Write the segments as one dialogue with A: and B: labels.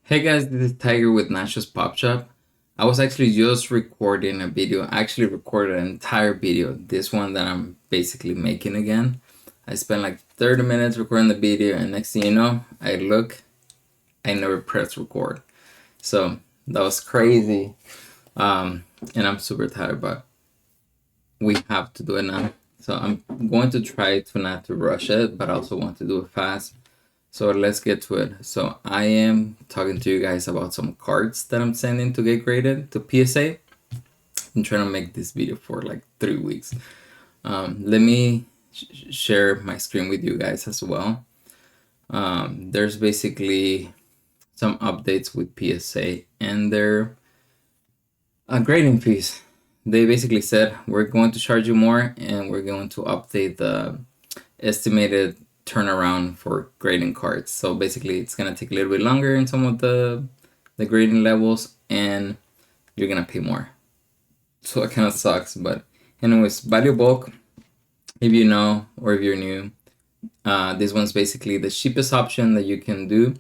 A: Hey guys, this is Tiger with Nash's Pop Shop. I was actually just recording a video. I actually recorded an entire video. This one that I'm basically making again. I spent like 30 minutes recording the video, and next thing you know, I never pressed record. So that was crazy. And I'm super tired, but we have to do it now. So I'm going to try to not to rush it, but I also want to do it fast. So let's get to it. So I am talking to you guys about some cards that I'm sending to get graded to PSA. I'm trying to make this video for like 3 weeks. Let me share my screen with you guys as well. There's basically some updates with PSA and their grading fees. They basically said we're going to charge you more and we're going to update the estimated turnaround for grading cards. So basically it's gonna take a little bit longer in some of the grading levels and you're gonna pay more. So it kind of sucks, but anyways, value bulk, if you know or if you're new, this one's basically the cheapest option that you can do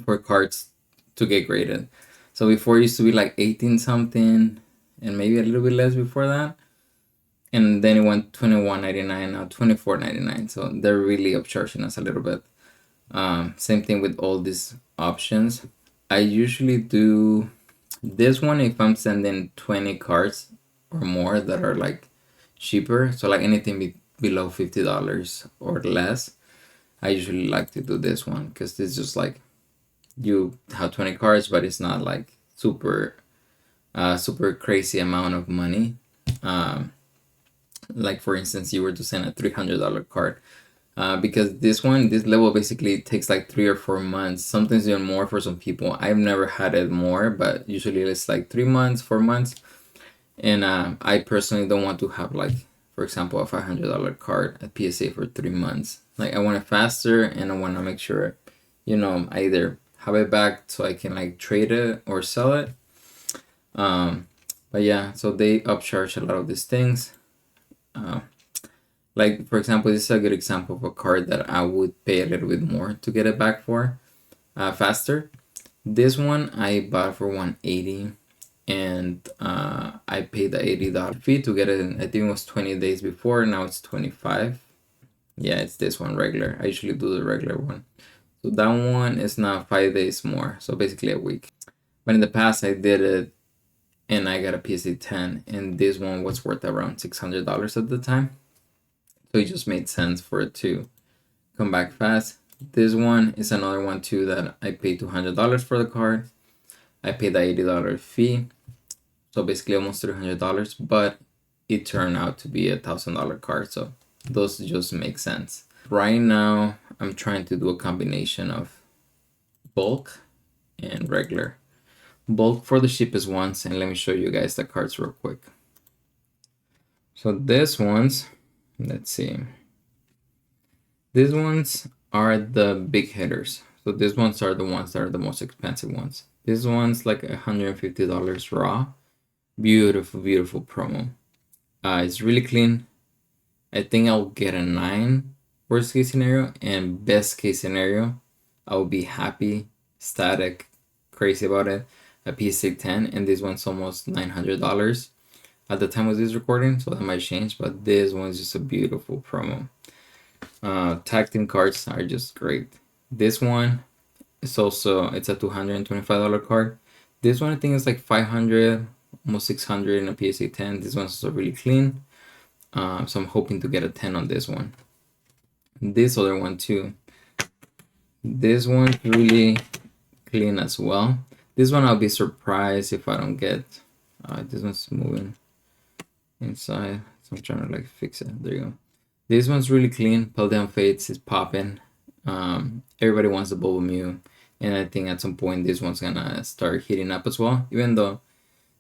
A: for cards to get graded. So before it used to be like 18 something and maybe a little bit less before that, and then it went $21.99, now $24.99. So they're really upcharging us a little bit. Same thing with all these options. I usually do this one if I'm sending 20 cards or more that are like cheaper. So like anything below $50 or less, I usually like to do this one because it's just like you have 20 cards, but it's not like super crazy amount of money. Like for instance, you were to send a $300 card. Because this level basically takes like 3 or 4 months, sometimes even more for some people. I've never had it more, but usually it's like 3 months, 4 months. And I personally don't want to have like, for example, a $500 card at PSA for 3 months. Like I want it faster and I want to make sure, I either have it back so I can like trade it or sell it. But yeah, so they upcharge a lot of these things. Like for example, this is a good example of a card that I would pay a little bit more to get it back for faster. This one I bought for 180 and I paid the $80 fee to get it in, I think it was 20 days before, now it's 25. Yeah, it's this one regular. I usually do the regular one. So that one is now 5 days more, so basically a week. But in the past I did it and I got a PSA 10 and this one was worth around $600 at the time. So it just made sense for it to come back fast. This one is another one too that I paid $200 for the card. I paid the $80 fee. So basically almost $300, but it turned out to be $1,000 card. So those just make sense. Right now, I'm trying to do a combination of bulk and regular. Bulk for the cheapest ones, and let me show you guys the cards real quick. So this ones, let's see. These ones are the big hitters. So these ones are the ones that are the most expensive ones. This one's like $150 raw. Beautiful, beautiful promo. It's really clean. I think I'll get a 9 worst case scenario, and best case scenario, I'll be happy, ecstatic, crazy about it. A PSA 10, and this one's almost $900 at the time of this recording, so that might change, but this one's just a beautiful promo. Tag team cards are just great. This one is also, it's a $225 card. This one I think is like 500, almost 600 in a PSA 10. This one's also really clean. So I'm hoping to get a 10 on this one. This other one too. This one's really clean as well. This one I'll be surprised if I don't get. This one's moving inside, so I'm trying to like fix it. There you go. This one's really clean. Pale Fates is popping. Everybody wants the Bubble Mew, and I think at some point this one's gonna start heating up as well. Even though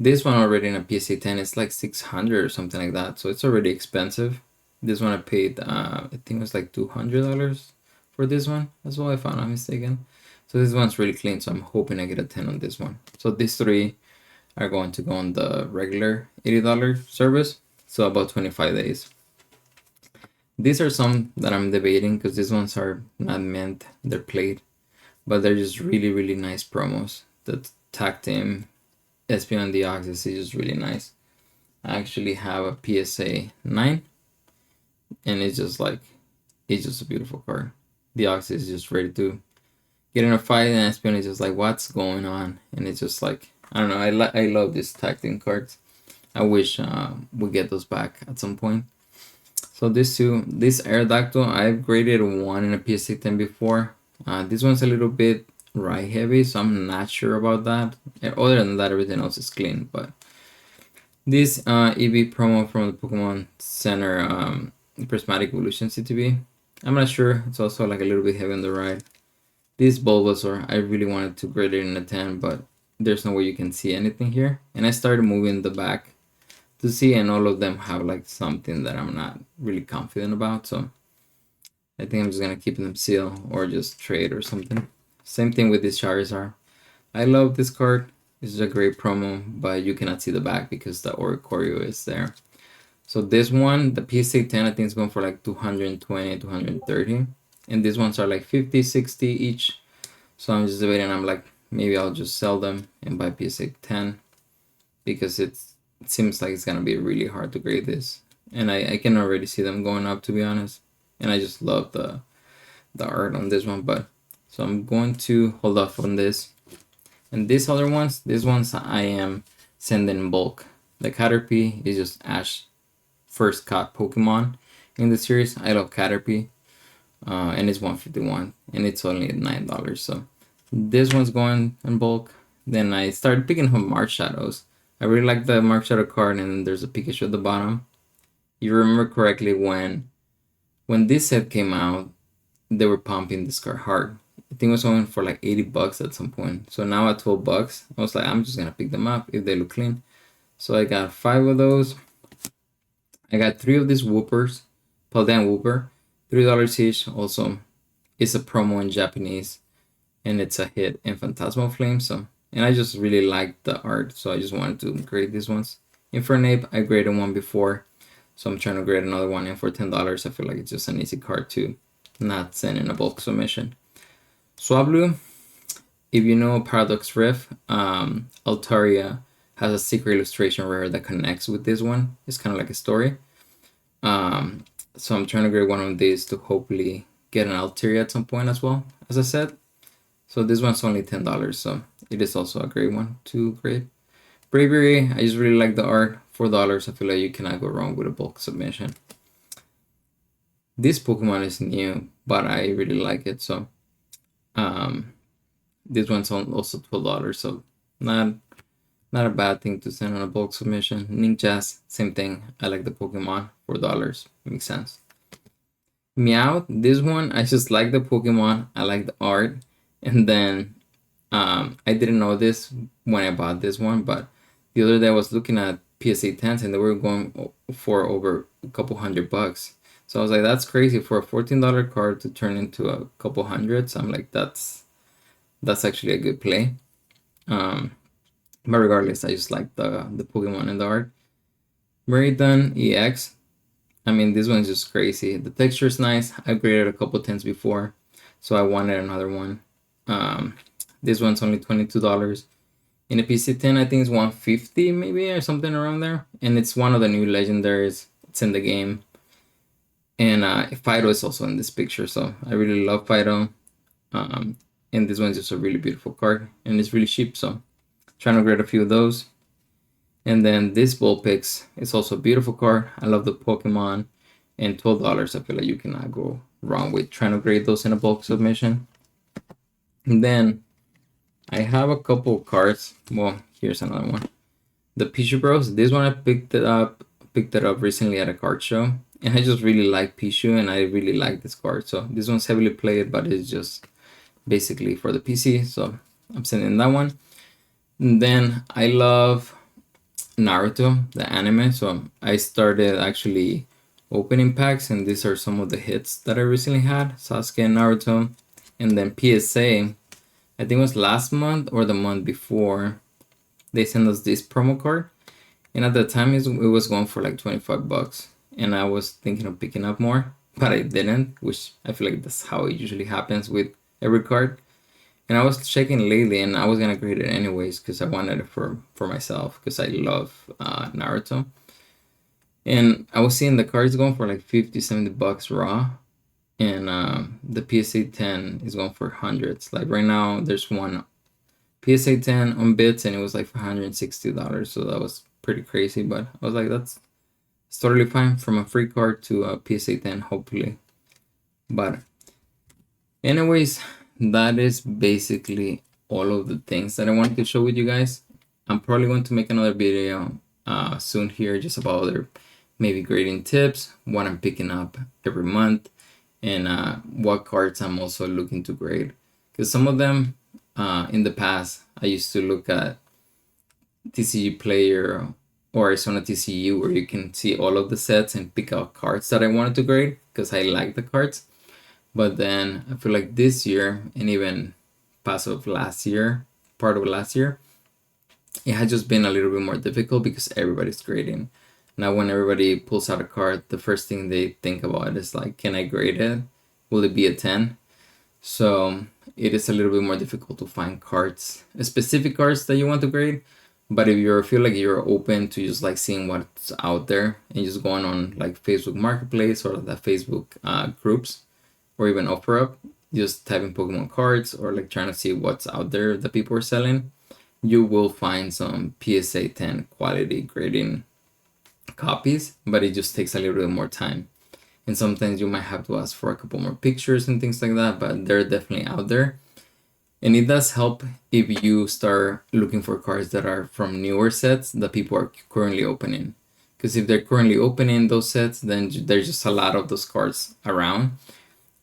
A: this one already in a PSA 10 is like 600 or something like that, so it's already expensive. This one I paid, I think it was like $200 for this one as well, if I'm not mistaken. So this one's really clean, so I'm hoping I get a 10 on this one. So these three are going to go on the regular $80 service, so about 25 days. These are some that I'm debating because these ones are not mint, they're played. but they're just really nice promos. The tag team SP on the Oxys is just really nice. I actually have a PSA 9, and it's just a beautiful card. The Oxys is just ready to get in a fight, and SP is just like, what's going on? And it's just like, I don't know, I love these tag team cards. I wish we get those back at some point. So this Aerodactyl, I've graded one in a PSA 10 before. This one's a little bit right heavy, so I'm not sure about that. And other than that, everything else is clean. But this EV promo from the Pokemon Center Prismatic Evolution CTV, I'm not sure. It's also like a little bit heavy on the ride. This Bulbasaur, I really wanted to grade it in a 10, but there's no way you can see anything here. And I started moving the back to see, and all of them have like something that I'm not really confident about. So I think I'm just gonna keep them sealed or just trade or something. Same thing with this Charizard. I love this card. This is a great promo, but you cannot see the back because the Oricorio is there. So this one, the PSA 10, I think is going for like 220, 230. And these ones are like 50, 60 each. So I'm just debating. I'm like, maybe I'll just sell them and buy PSA 10 because it seems like it's gonna be really hard to grade this. And I can already see them going up, to be honest. And I just love the art on this one. But so I'm going to hold off on this. And these ones I am sending in bulk. The Caterpie is just Ash first caught Pokemon in the series. I love Caterpie. And it's 151 and it's only $9. So this one's going in bulk. Then I started picking up Mark Shadows. I really like the Mark Shadow card, and there's a Pikachu at the bottom. You remember correctly when this set came out, they were pumping this card hard. I think it was going for like $80 at some point. So now at $12, I was like, I'm just gonna pick them up if they look clean. So I got 5 of those. I got 3 of these Whoopers, Paldean Whooper, $3 each. Also, it's a promo in Japanese, and it's a hit in Phantasmal Flame. So, and I just really liked the art, so I just wanted to grade these ones. Infernape, I graded one before, so I'm trying to grade another one. And for $10, I feel like it's just an easy card to not send in a bulk submission. Swablu, if you know Paradox Rift, Altaria has a secret illustration rare that connects with this one. It's kind of like a story. So I'm trying to grade one of these to hopefully get an Altaria at some point as well, as I said. So this one's only $10, so it is also a great one to grade. Bravery, I just really like the art. $4, I feel like you cannot go wrong with a bulk submission. This Pokemon is new, but I really like it. So this one's also $12, so not a bad thing to send on a bulk submission. Ninjas, same thing. I like the Pokemon. $4 makes sense. Meowth, this one, I just like the Pokemon. I like the art. And then I didn't know this when I bought this one, but the other day I was looking at PSA 10s and they were going for over a couple $100. So I was like, that's crazy for a $14 card to turn into a couple hundreds. I'm like, that's actually a good play. But regardless, I just like the Pokemon and the art. Meridian EX. I mean, this one's just crazy. The texture is nice. I've graded a couple 10s before, so I wanted another one. This one's only $22. In a PC 10, I think it's $150 maybe or something around there. And it's one of the new legendaries. It's in the game. And Fido is also in this picture, so I really love Fido. And this one's just a really beautiful card, and it's really cheap, so trying to grade a few of those. And then this Vulpix is also a beautiful card. I love the Pokemon, and $12, I feel like you cannot go wrong with trying to grade those in a bulk submission. And then I have a couple cards. Well, here's another one. The Pichu Bros. This one I picked it up recently at a card show, and I just really like Pichu, and I really like this card. So this one's heavily played, but it's just basically for the PC. So I'm sending that one. And then I love Naruto, the anime. So I started actually opening packs, and these are some of the hits that I recently had. Sasuke and Naruto. And then PSA, I think it was last month or the month before, they sent us this promo card. And at the time it was going for like $25. And I was thinking of picking up more, but I didn't, which I feel like that's how it usually happens with every card. And I was checking lately, and I was gonna grade it anyways because I wanted it for myself because I love Naruto. And I was seeing the cards going for like 50, $70 raw, and the PSA 10 is going for hundreds. Like right now, there's one PSA 10 on bits, and it was like $160. So that was pretty crazy. But I was like, that's it's totally fine from a free card to a PSA 10, hopefully. But anyways, that is basically all of the things that I wanted to show with you guys. I'm probably going to make another video soon here just about other maybe grading tips, what I'm picking up every month, and what cards I'm also looking to grade. Because some of them in the past, I used to look at TCG Player or Arizona TCU where you can see all of the sets and pick out cards that I wanted to grade because I like the cards. But then I feel like this year and even past of last year, part of last year, it had just been a little bit more difficult because everybody's grading. Now, when everybody pulls out a card, the first thing they think about is like, can I grade it? Will it be a 10? So it is a little bit more difficult to find cards, specific cards that you want to grade. But if you feel like you're open to just like seeing what's out there and just going on like Facebook Marketplace or the Facebook groups or even OfferUp, just typing Pokemon cards or like trying to see what's out there that people are selling, you will find some PSA 10 quality grading copies, but it just takes a little bit more time. And sometimes you might have to ask for a couple more pictures and things like that, but they're definitely out there. And it does help if you start looking for cards that are from newer sets that people are currently opening. Because if they're currently opening those sets, then there's just a lot of those cards around.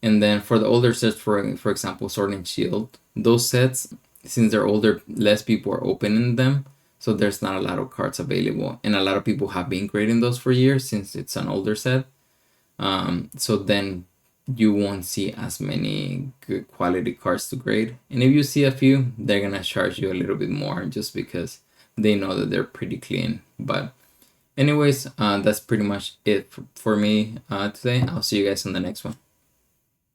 A: And then for the older sets, for example, Sword and Shield, those sets, since they're older, less people are opening them. So there's not a lot of cards available. And a lot of people have been grading those for years since it's an older set. So then you won't see as many good quality cards to grade. And if you see a few, they're going to charge you a little bit more just because they know that they're pretty clean. But anyways, that's pretty much it for me today. I'll see you guys on the next one.